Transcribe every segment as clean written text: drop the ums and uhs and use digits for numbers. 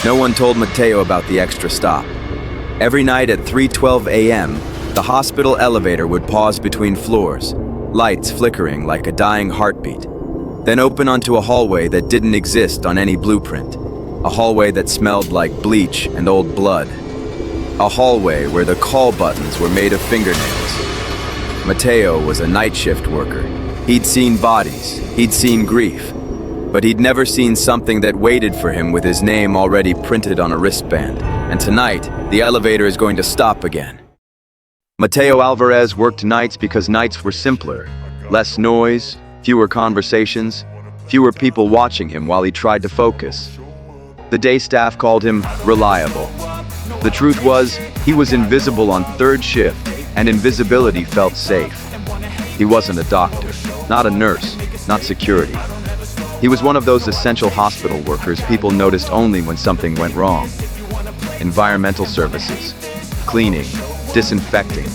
No one told Mateo about the extra stop. Every night at 3:12 a.m., the hospital elevator would pause between floors, lights flickering like a dying heartbeat, then open onto a hallway that didn't exist on any blueprint. A hallway that smelled like bleach and old blood. A hallway where the call buttons were made of fingernails. Mateo was a night shift worker. He'd seen bodies, he'd seen grief, but he'd never seen something that waited for him with his name already printed on a wristband. And tonight, the elevator is going to stop again. Mateo Alvarez worked nights because nights were simpler. Less noise, fewer conversations, fewer people watching him while he tried to focus. The day staff called him reliable. The truth was, he was invisible on third shift, and invisibility felt safe. He wasn't a doctor, not a nurse, not security. He was one of those essential hospital workers people noticed only when something went wrong. Environmental services, cleaning, disinfecting,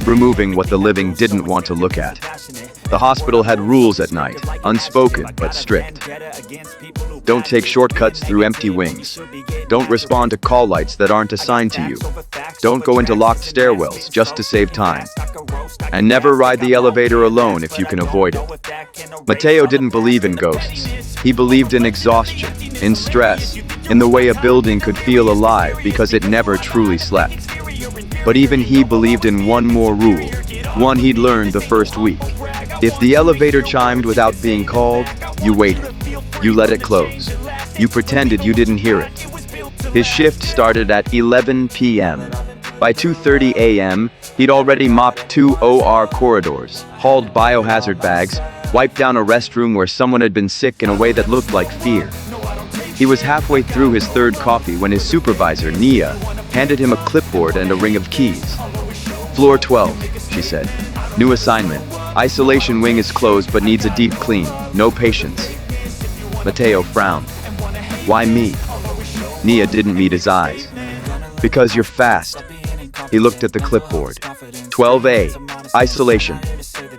removing what the living didn't want to look at. The hospital had rules at night, unspoken but strict. Don't take shortcuts through empty wings. Don't respond to call lights that aren't assigned to you. Don't go into locked stairwells just to save time. And never ride the elevator alone if you can avoid it. Mateo didn't believe in ghosts. He believed in exhaustion, in stress, in the way a building could feel alive because it never truly slept. But even he believed in one more rule, one he'd learned the first week. If the elevator chimed without being called, you waited. You let it close. You pretended you didn't hear it. His shift started at 11 p.m. By 2:30 a.m., he'd already mopped 2 OR corridors, hauled biohazard bags, wiped down a restroom where someone had been sick in a way that looked like fear. He was halfway through his third coffee when his supervisor, Nia, handed him a clipboard and a ring of keys. Floor 12, she said. New assignment. Isolation wing is closed but needs a deep clean. No patients. Mateo frowned. Why me? Nia didn't meet his eyes. Because you're fast. He looked at the clipboard. 12A. Isolation.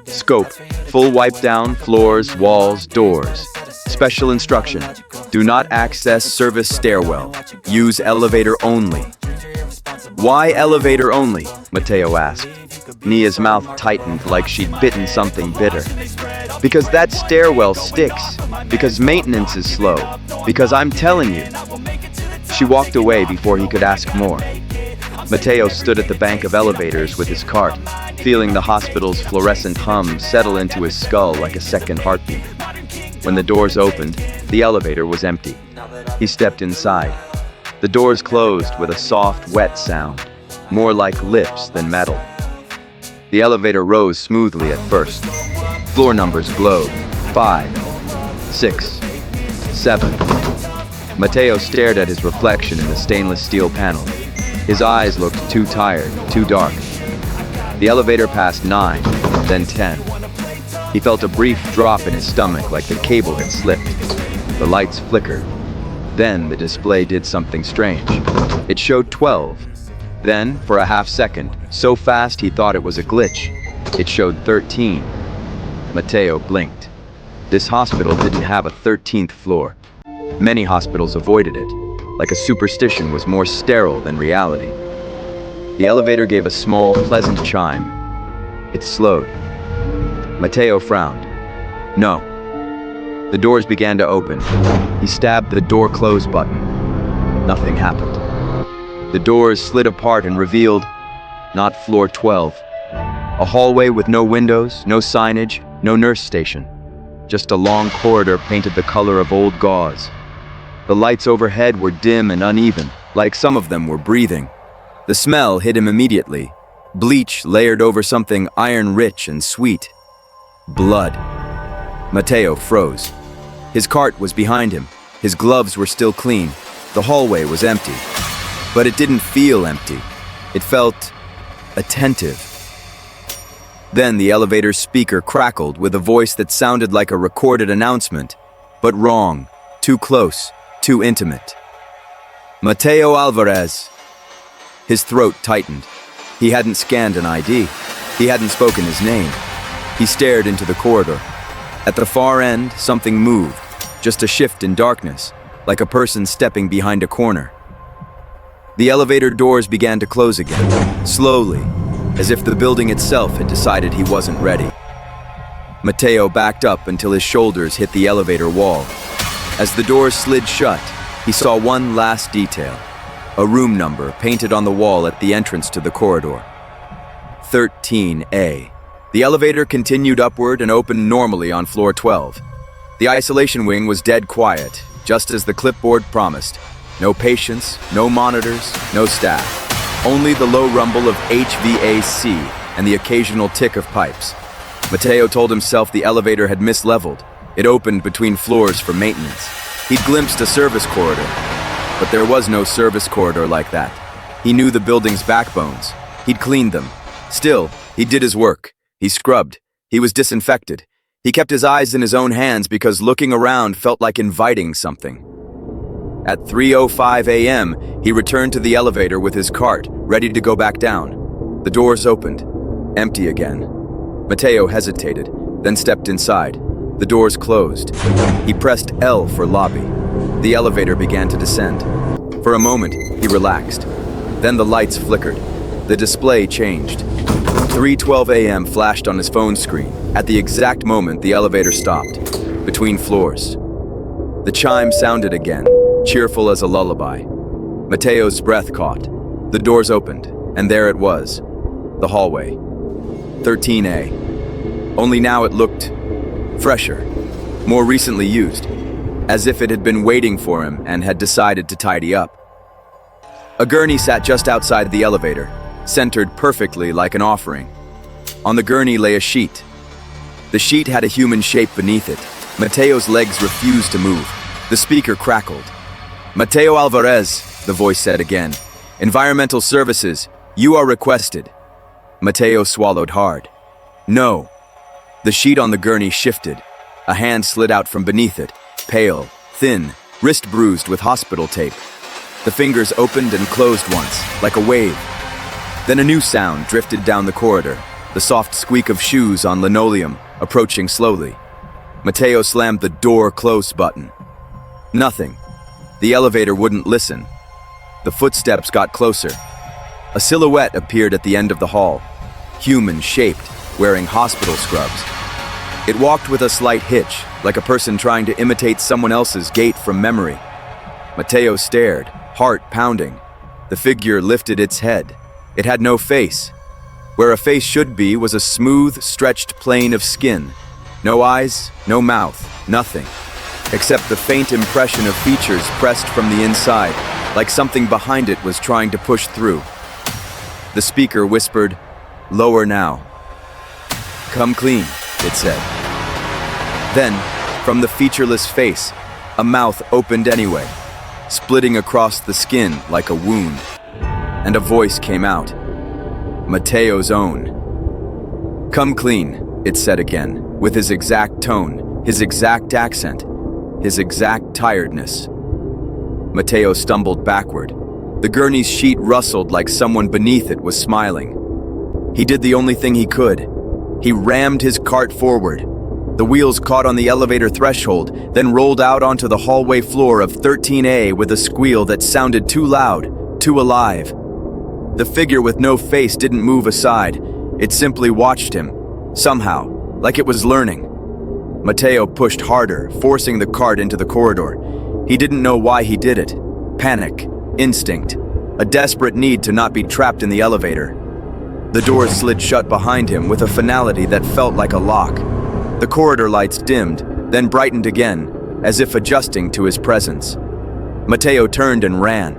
Scope. Full wipe down, floors, walls, doors. Special instruction. Do not access service stairwell. Use elevator only. Why elevator only? Mateo asked. Nia's mouth tightened like she'd bitten something bitter. Because that stairwell sticks. Because maintenance is slow. Because I'm telling you. She walked away before he could ask more. Mateo stood at the bank of elevators with his cart, feeling the hospital's fluorescent hum settle into his skull like a second heartbeat. When the doors opened, the elevator was empty. He stepped inside. The doors closed with a soft, wet sound, more like lips than metal. The elevator rose smoothly at first. Floor numbers glowed. 5, 6, 7. Mateo stared at his reflection in the stainless steel panel. His eyes looked too tired, too dark. The elevator passed 9, then 10. He felt a brief drop in his stomach like the cable had slipped. The lights flickered. Then the display did something strange. It showed 12. Then, for a half second, so fast he thought it was a glitch, it showed 13. Mateo blinked. This hospital didn't have a 13th floor. Many hospitals avoided it, like a superstition was more sterile than reality. The elevator gave a small, pleasant chime. It slowed. Mateo frowned. No. The doors began to open. He stabbed the door close button. Nothing happened. The doors slid apart and revealed, not floor 12. A hallway with no windows, no signage, no nurse station. Just a long corridor painted the color of old gauze. The lights overhead were dim and uneven, like some of them were breathing. The smell hit him immediately. Bleach layered over something iron-rich and sweet. Blood. Mateo froze. His cart was behind him. His gloves were still clean. The hallway was empty. But it didn't feel empty. It felt attentive. Then the elevator's speaker crackled with a voice that sounded like a recorded announcement, but wrong, too close, too intimate. Mateo Alvarez. His throat tightened. He hadn't scanned an ID. He hadn't spoken his name. He stared into the corridor. At the far end, something moved, just a shift in darkness, like a person stepping behind a corner. The elevator doors began to close again, slowly, as if the building itself had decided he wasn't ready. Mateo backed up until his shoulders hit the elevator wall. As the doors slid shut, he saw one last detail, a room number painted on the wall at the entrance to the corridor. 13A. The elevator continued upward and opened normally on floor 12. The isolation wing was dead quiet, just as the clipboard promised. No patients, no monitors, no staff. Only the low rumble of HVAC and the occasional tick of pipes. Mateo told himself the elevator had misleveled. It opened between floors for maintenance. He'd glimpsed a service corridor, but there was no service corridor like that. He knew the building's backbones. He'd cleaned them. Still, he did his work. He scrubbed. He was disinfected. He kept his eyes in his own hands because looking around felt like inviting something. At 3:05 a.m., he returned to the elevator with his cart, ready to go back down. The doors opened. Empty again. Mateo hesitated, then stepped inside. The doors closed. He pressed L for lobby. The elevator began to descend. For a moment, he relaxed. Then the lights flickered. The display changed. 3:12 a.m. flashed on his phone screen. At the exact moment, the elevator stopped, between floors. The chime sounded again, cheerful as a lullaby. Mateo's breath caught. The doors opened, and there it was, the hallway. 13A. Only now it looked fresher, more recently used, as if it had been waiting for him and had decided to tidy up. A gurney sat just outside the elevator, centered perfectly like an offering. On the gurney lay a sheet. The sheet had a human shape beneath it. Mateo's legs refused to move. The speaker crackled. "Mateo Alvarez," the voice said again. "Environmental Services, you are requested." Mateo swallowed hard. "No." The sheet on the gurney shifted. A hand slid out from beneath it, pale, thin, wrist bruised with hospital tape. The fingers opened and closed once, like a wave. Then a new sound drifted down the corridor, the soft squeak of shoes on linoleum, approaching slowly. Mateo slammed the door close button. Nothing. The elevator wouldn't listen. The footsteps got closer. A silhouette appeared at the end of the hall, human-shaped, wearing hospital scrubs. It walked with a slight hitch, like a person trying to imitate someone else's gait from memory. Mateo stared, heart pounding. The figure lifted its head. It had no face. Where a face should be was a smooth, stretched plane of skin. No eyes, no mouth, nothing, except the faint impression of features pressed from the inside, like something behind it was trying to push through. The speaker whispered, "Lower now." "Come clean," it said. Then, from the featureless face, a mouth opened anyway, splitting across the skin like a wound. And a voice came out. Mateo's own. "Come clean," it said again, with his exact tone, his exact accent, his exact tiredness. Mateo stumbled backward. The gurney's sheet rustled like someone beneath it was smiling. He did the only thing he could. He rammed his cart forward. The wheels caught on the elevator threshold, then rolled out onto the hallway floor of 13A with a squeal that sounded too loud, too alive. The figure with no face didn't move aside. It simply watched him, somehow, like it was learning. Mateo pushed harder, forcing the cart into the corridor. He didn't know why he did it. Panic, instinct, a desperate need to not be trapped in the elevator. The doors slid shut behind him with a finality that felt like a lock. The corridor lights dimmed, then brightened again, as if adjusting to his presence. Mateo turned and ran.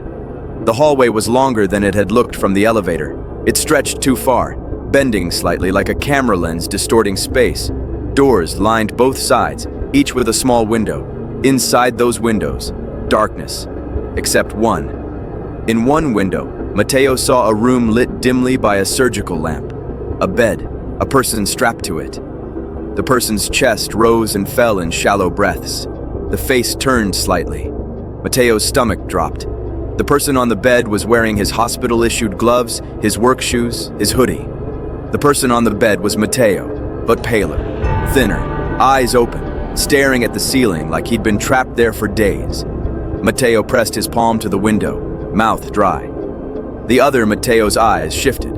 The hallway was longer than it had looked from the elevator. It stretched too far, bending slightly like a camera lens distorting space. Doors lined both sides, each with a small window. Inside those windows, darkness, except one. In one window, Mateo saw a room lit dimly by a surgical lamp. A bed, a person strapped to it. The person's chest rose and fell in shallow breaths. The face turned slightly. Mateo's stomach dropped. The person on the bed was wearing his hospital-issued gloves, his work shoes, his hoodie. The person on the bed was Mateo, but paler, thinner, eyes open, staring at the ceiling like he'd been trapped there for days. Mateo pressed his palm to the window, mouth dry. The other Mateo's eyes shifted.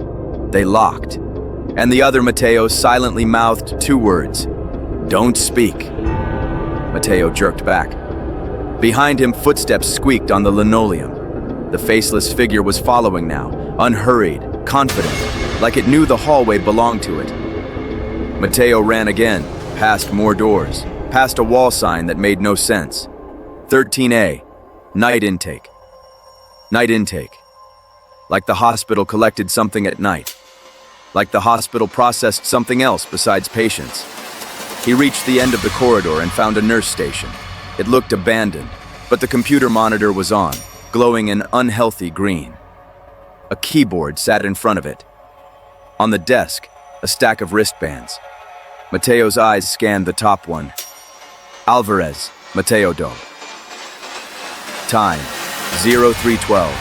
They locked. And the other Mateo silently mouthed 2 words. "Don't speak." Mateo jerked back. Behind him, footsteps squeaked on the linoleum. The faceless figure was following now, unhurried, confident, like it knew the hallway belonged to it. Mateo ran again, past more doors, past a wall sign that made no sense. 13A, night intake. Night intake. Like the hospital collected something at night. Like the hospital processed something else besides patients. He reached the end of the corridor and found a nurse station. It looked abandoned, but the computer monitor was on, glowing an unhealthy green. A keyboard sat in front of it. On the desk, a stack of wristbands. Mateo's eyes scanned the top one. Alvarez, Mateo Do. Time, 0312.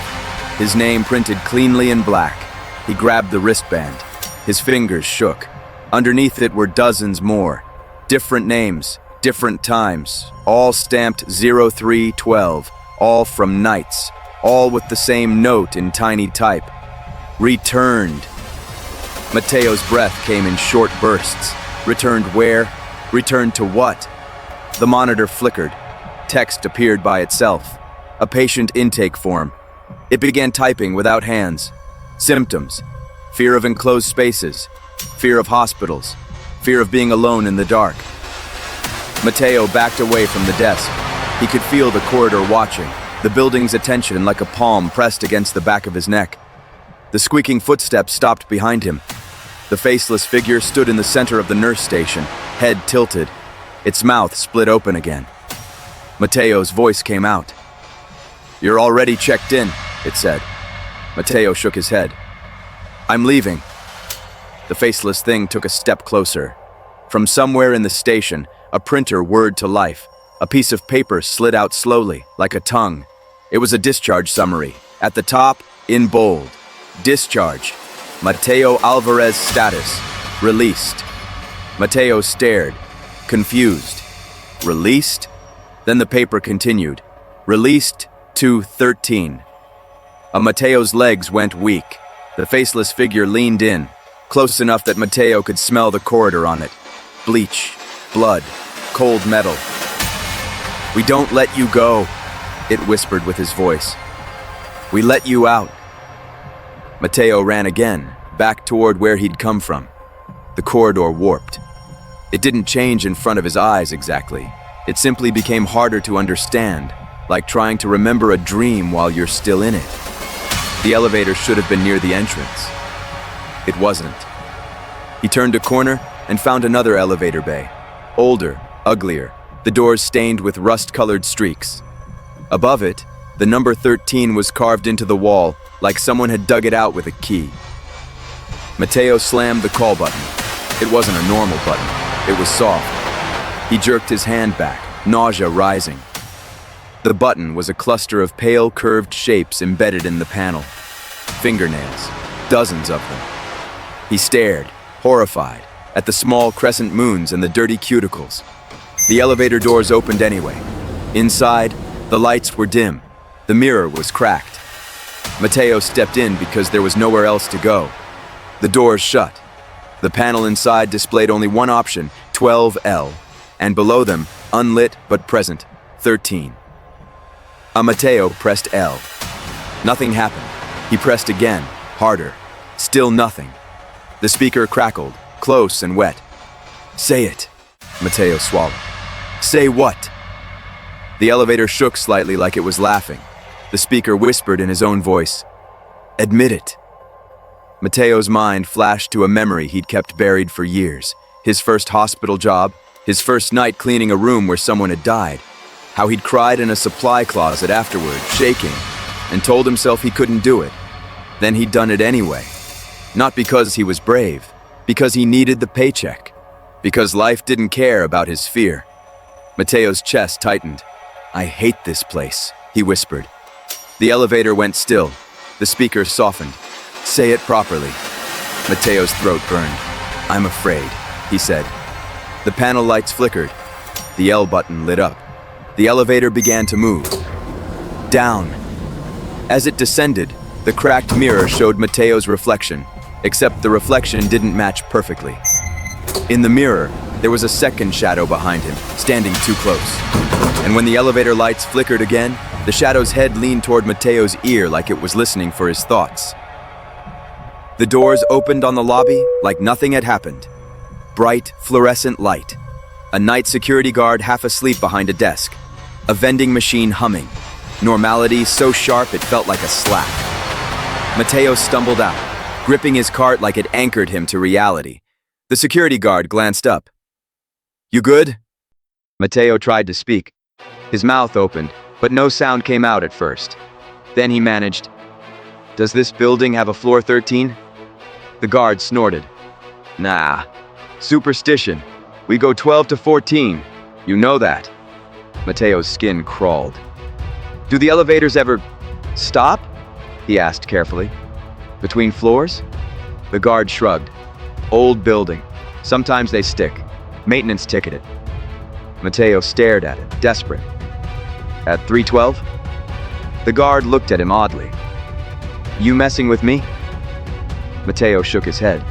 His name printed cleanly in black. He grabbed the wristband. His fingers shook. Underneath it were dozens more. Different names, different times, all stamped 0312, all from nights, all with the same note in tiny type. Returned. Mateo's breath came in short bursts. Returned where? Returned to what? The monitor flickered. Text appeared by itself. A patient intake form. It began typing without hands. Symptoms. Fear of enclosed spaces. Fear of hospitals. Fear of being alone in the dark. Mateo backed away from the desk. He could feel the corridor watching, the building's attention like a palm pressed against the back of his neck. The squeaking footsteps stopped behind him. The faceless figure stood in the center of the nurse station, head tilted. Its mouth split open again. Mateo's voice came out. "You're already checked in," it said. Mateo shook his head. "I'm leaving." The faceless thing took a step closer. From somewhere in the station, a printer whirred to life. A piece of paper slid out slowly, like a tongue. It was a discharge summary. At the top, in bold, "Discharge. Mateo Alvarez status. Released." Mateo stared, confused. Released? Then the paper continued. Released to 13. Mateo's legs went weak. The faceless figure leaned in, close enough that Mateo could smell the corridor on it. Bleach, blood, cold metal. "We don't let you go," it whispered with his voice. "We let you out." Mateo ran again, back toward where he'd come from. The corridor warped. It didn't change in front of his eyes exactly. It simply became harder to understand, like trying to remember a dream while you're still in it. The elevator should have been near the entrance. It wasn't. He turned a corner and found another elevator bay. Older, uglier, the doors stained with rust-colored streaks. Above it, the number 13 was carved into the wall, like someone had dug it out with a key. Mateo slammed the call button. It wasn't a normal button. It was soft. He jerked his hand back, nausea rising. The button was a cluster of pale, curved shapes embedded in the panel. Fingernails, dozens of them. He stared, horrified, at the small crescent moons and the dirty cuticles. The elevator doors opened anyway. Inside, the lights were dim. The mirror was cracked. Mateo stepped in because there was nowhere else to go. The doors shut. The panel inside displayed only one option, 12L, and below them, unlit but present, 13. Mateo pressed L. Nothing happened. He pressed again, harder. Still nothing. The speaker crackled, close and wet. "Say it," Mateo swallowed. "Say what?" The elevator shook slightly like it was laughing. The speaker whispered in his own voice, "Admit it." Mateo's mind flashed to a memory he'd kept buried for years. His first hospital job, his first night cleaning a room where someone had died. How he'd cried in a supply closet afterward, shaking, and told himself he couldn't do it. Then he'd done it anyway. Not because he was brave, because he needed the paycheck. Because life didn't care about his fear. Mateo's chest tightened. "I hate this place," he whispered. The elevator went still. The speaker softened. "Say it properly." Mateo's throat burned. "I'm afraid," he said. The panel lights flickered. The L button lit up. The elevator began to move. Down. As it descended, The cracked mirror showed Mateo's reflection, except the reflection didn't match perfectly. In the mirror, there was a second shadow behind him, standing too close. And when the elevator lights flickered again, the shadow's head leaned toward Mateo's ear like it was listening for his thoughts. The doors opened on the lobby like nothing had happened. Bright, fluorescent light. A night security guard half asleep behind a desk. A vending machine humming. Normality so sharp it felt like a slap. Mateo stumbled out, gripping his cart like it anchored him to reality. The security guard glanced up. "You good?" Mateo tried to speak. His mouth opened, but no sound came out at first. Then he managed, "Does this building have a floor 13? The guard snorted. "Nah. Superstition. We go 12 to 14. You know that." Mateo's skin crawled. "Do the elevators ever stop?" he asked carefully. "Between floors?" The guard shrugged. "Old building. Sometimes they stick. Maintenance ticketed." Mateo stared at it, desperate. "At 312? The guard looked at him oddly. "You messing with me?" Mateo shook his head.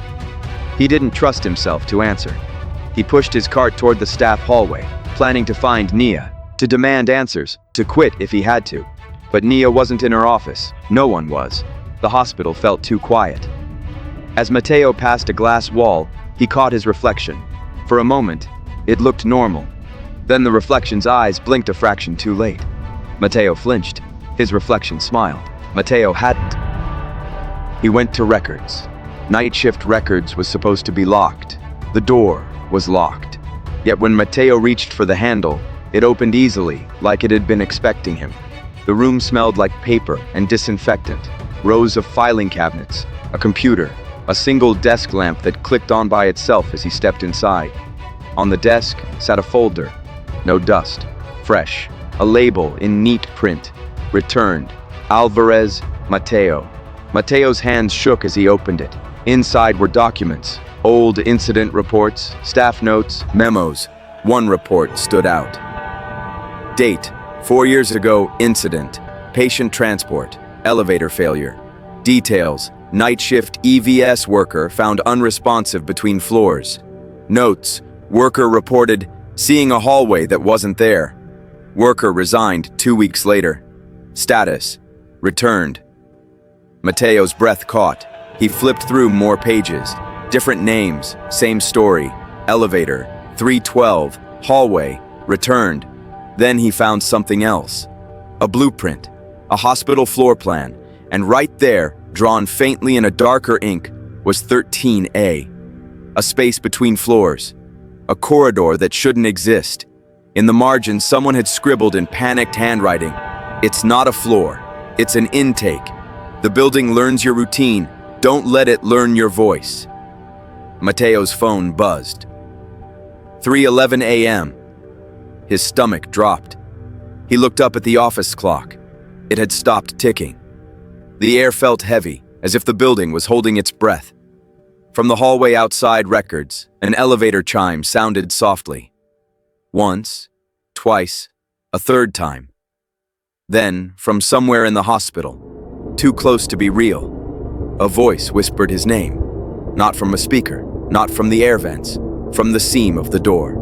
He didn't trust himself to answer. He pushed his cart toward the staff hallway, planning to find Nia, to demand answers, to quit if he had to. But Nia wasn't in her office. No one was. The hospital felt too quiet. As Mateo passed a glass wall, he caught his reflection. For a moment, it looked normal. Then the reflection's eyes blinked a fraction too late. Mateo flinched. His reflection smiled. Mateo hadn't. He went to records. Night shift records was supposed to be locked. The door was locked. Yet when Mateo reached for the handle, it opened easily, like it had been expecting him. The room smelled like paper and disinfectant. Rows of filing cabinets, a computer, a single desk lamp that clicked on by itself as he stepped inside. On the desk sat a folder. No dust. Fresh. A label in neat print. Returned. Alvarez, Mateo. Mateo's hands shook as he opened it. Inside were documents. Old incident reports, staff notes, memos. One report stood out. Date: 4 years ago, incident. Patient transport. Elevator failure. Details: night shift EVS worker found unresponsive between floors. Notes: worker reported seeing a hallway that wasn't there. Worker resigned 2 weeks later. Status: returned. Mateo's breath caught. He flipped through more pages. Different names, same story. Elevator, 312, hallway, returned. Then he found something else. A blueprint, a hospital floor plan, and right there, drawn faintly in a darker ink, was 13A. A space between floors. A corridor that shouldn't exist. In the margin, someone had scribbled in panicked handwriting, "It's not a floor, it's an intake. The building learns your routine. Don't let it learn your voice." Mateo's phone buzzed. 3:11 a.m. His stomach dropped. He looked up at the office clock. It had stopped ticking. The air felt heavy, as if the building was holding its breath. From the hallway outside records, an elevator chime sounded softly. Once, twice, a third time. Then, from somewhere in the hospital, too close to be real, a voice whispered his name. Not from a speaker, not from the air vents, from the seam of the door.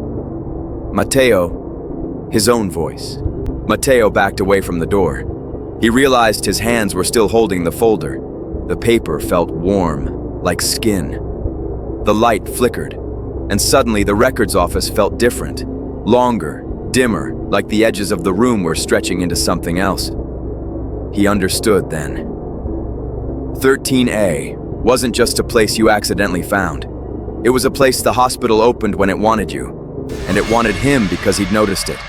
Mateo, his own voice. Mateo backed away from the door. He realized his hands were still holding the folder. The paper felt warm, like skin. The light flickered, and suddenly the records office felt different. Longer, dimmer, like the edges of the room were stretching into something else. He understood then. 13A wasn't just a place you accidentally found. It was a place the hospital opened when it wanted you, and it wanted him because he'd noticed it.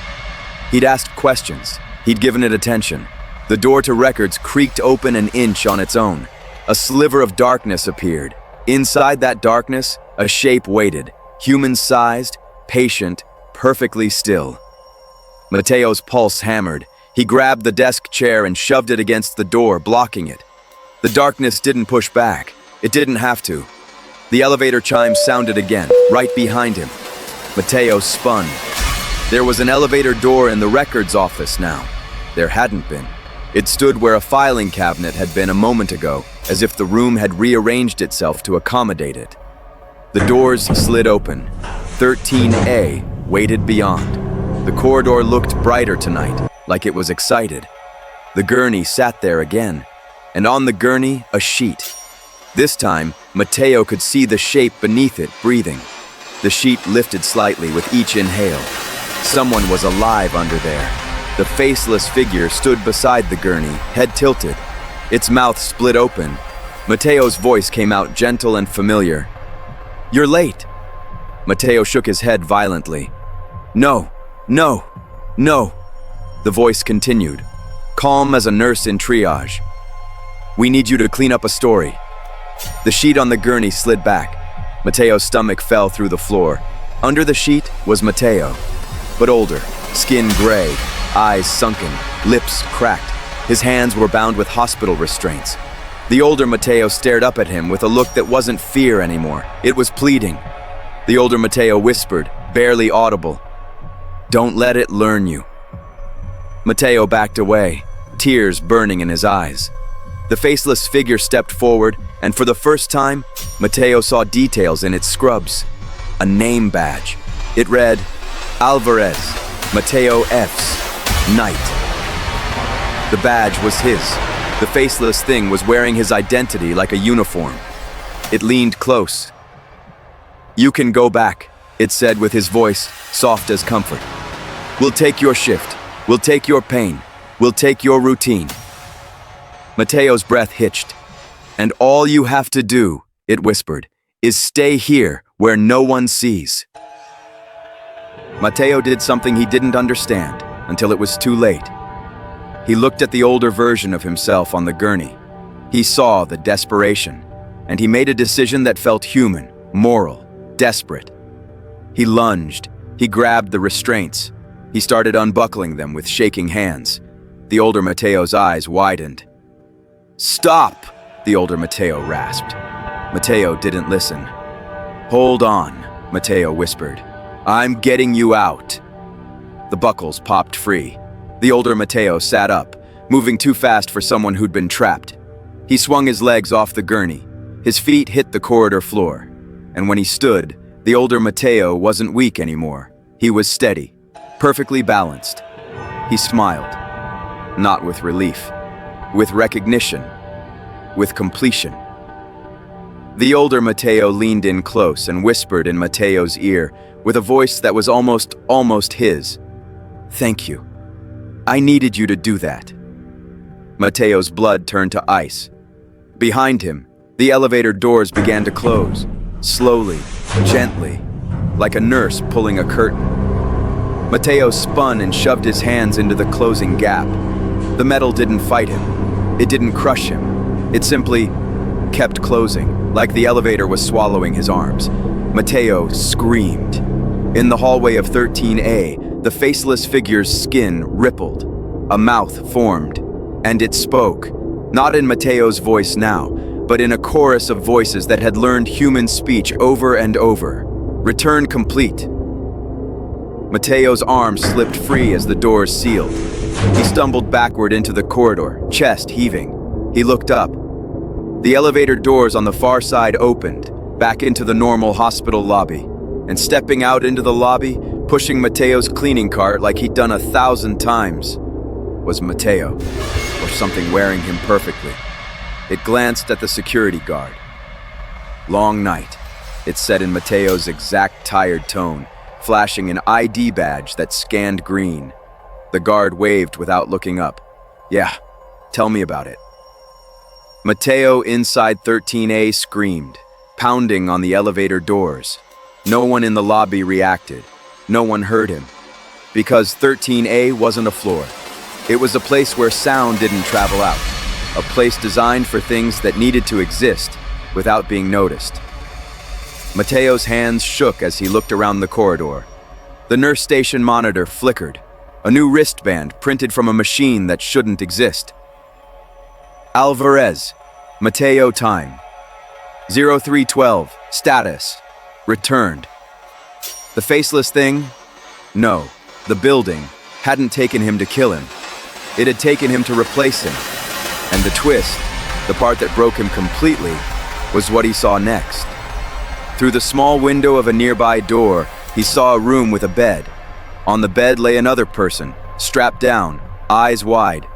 He'd asked questions. He'd given it attention. The door to records creaked open an inch on its own. A sliver of darkness appeared. Inside that darkness, a shape waited, human-sized, patient, perfectly still. Mateo's pulse hammered. He grabbed the desk chair and shoved it against the door, blocking it. The darkness didn't push back. It didn't have to. The elevator chime sounded again, right behind him. Mateo spun. There was an elevator door in the records office now. There hadn't been. It stood where a filing cabinet had been a moment ago, as if the room had rearranged itself to accommodate it. The doors slid open. 13A waited beyond. The corridor looked brighter tonight, like it was excited. The gurney sat there again, and on the gurney, a sheet. This time, Mateo could see the shape beneath it breathing. The sheet lifted slightly with each inhale. Someone was alive under there. The faceless figure stood beside the gurney, head tilted. Its mouth split open. Mateo's voice came out gentle and familiar. "You're late." Mateo shook his head violently. "No, no, no." The voice continued, calm as a nurse in triage. "We need you to clean up a story." The sheet on the gurney slid back. Mateo's stomach fell through the floor. Under the sheet was Mateo, but older, skin gray, eyes sunken, lips cracked. His hands were bound with hospital restraints. The older Mateo stared up at him with a look that wasn't fear anymore. It was pleading. The older Mateo whispered, barely audible, "Don't let it learn you." Mateo backed away, tears burning in his eyes. The faceless figure stepped forward, and for the first time, Mateo saw details in its scrubs. A name badge. It read, Alvarez, Mateo F's, Knight. The badge was his. The faceless thing was wearing his identity like a uniform. It leaned close. "You can go back," it said with his voice, soft as comfort. "We'll take your shift. We'll take your pain. We'll take your routine." Mateo's breath hitched. "And all you have to do," it whispered, "is stay here where no one sees." Mateo did something he didn't understand until it was too late. He looked at the older version of himself on the gurney. He saw the desperation, and he made a decision that felt human, moral, desperate. He lunged. He grabbed the restraints. He started unbuckling them with shaking hands. The older Mateo's eyes widened. "Stop!" the older Mateo rasped. Mateo didn't listen. "Hold on," Mateo whispered. "I'm getting you out." The buckles popped free. The older Mateo sat up, moving too fast for someone who'd been trapped. He swung his legs off the gurney. His feet hit the corridor floor. And when he stood, the older Mateo wasn't weak anymore. He was steady, perfectly balanced. He smiled. Not with relief, with recognition, with completion. The older Mateo leaned in close and whispered in Mateo's ear with a voice that was almost his. "Thank you. I needed you to do that." Mateo's blood turned to ice. Behind him, the elevator doors began to close, slowly, gently, like a nurse pulling a curtain. Mateo spun and shoved his hands into the closing gap. The metal didn't fight him. It didn't crush him. It simply kept closing, like the elevator was swallowing his arms. Mateo screamed. In the hallway of 13A, the faceless figure's skin rippled. A mouth formed, and it spoke, not in Mateo's voice now, but in a chorus of voices that had learned human speech over and over. Return complete. Mateo's arm slipped free as the doors sealed. He stumbled backward into the corridor, chest heaving. He looked up. The elevator doors on the far side opened, back into the normal hospital lobby. And stepping out into the lobby, pushing Mateo's cleaning cart like he'd done 1,000 times, was Mateo, or something wearing him perfectly. It glanced at the security guard. "Long night," it said in Mateo's exact tired tone, flashing an ID badge that scanned green. The guard waved without looking up. "Yeah, tell me about it." Mateo inside 13A screamed, pounding on the elevator doors. No one in the lobby reacted. No one heard him. Because 13A wasn't a floor. It was a place where sound didn't travel out. A place designed for things that needed to exist without being noticed. Mateo's hands shook as he looked around the corridor. The nurse station monitor flickered. A new wristband printed from a machine that shouldn't exist. Alvarez, Mateo time. 0312, status. Returned. The faceless thing? No, the building hadn't taken him to kill him. It had taken him to replace him. And the twist, the part that broke him completely, was what he saw next. Through the small window of a nearby door, he saw a room with a bed. On the bed lay another person, strapped down, eyes wide.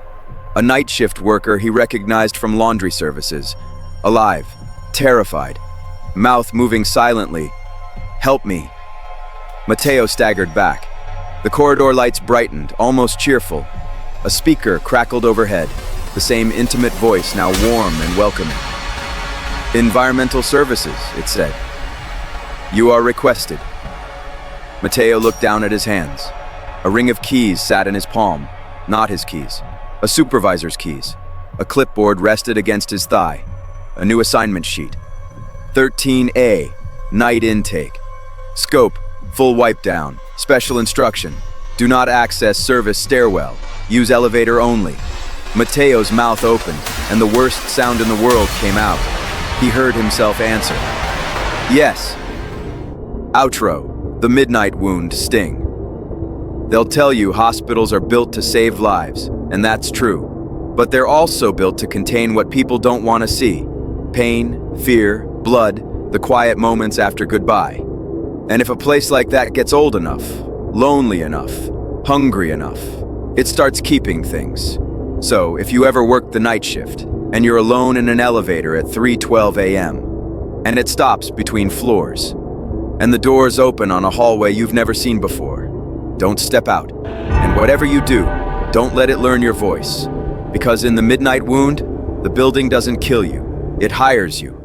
A night shift worker he recognized from laundry services. Alive, terrified, mouth moving silently. "Help me." Mateo staggered back. The corridor lights brightened, almost cheerful. A speaker crackled overhead, the same intimate voice now warm and welcoming. "Environmental services," it said. "You are requested." Mateo looked down at his hands. A ring of keys sat in his palm, not his keys. A supervisor's keys. A clipboard rested against his thigh. A new assignment sheet. 13A, night intake. Scope, full wipe down. Special instruction. Do not access service stairwell. Use elevator only. Mateo's mouth opened, and the worst sound in the world came out. He heard himself answer. "Yes." Outro, the midnight wound sting. They'll tell you hospitals are built to save lives, and that's true. But they're also built to contain what people don't want to see. Pain, fear, blood, the quiet moments after goodbye. And if a place like that gets old enough, lonely enough, hungry enough, it starts keeping things. So if you ever work the night shift, and you're alone in an elevator at 3:12 a.m., and it stops between floors, and the doors open on a hallway you've never seen before, don't step out. And whatever you do, don't let it learn your voice. Because in the midnight wound, the building doesn't kill you, it hires you.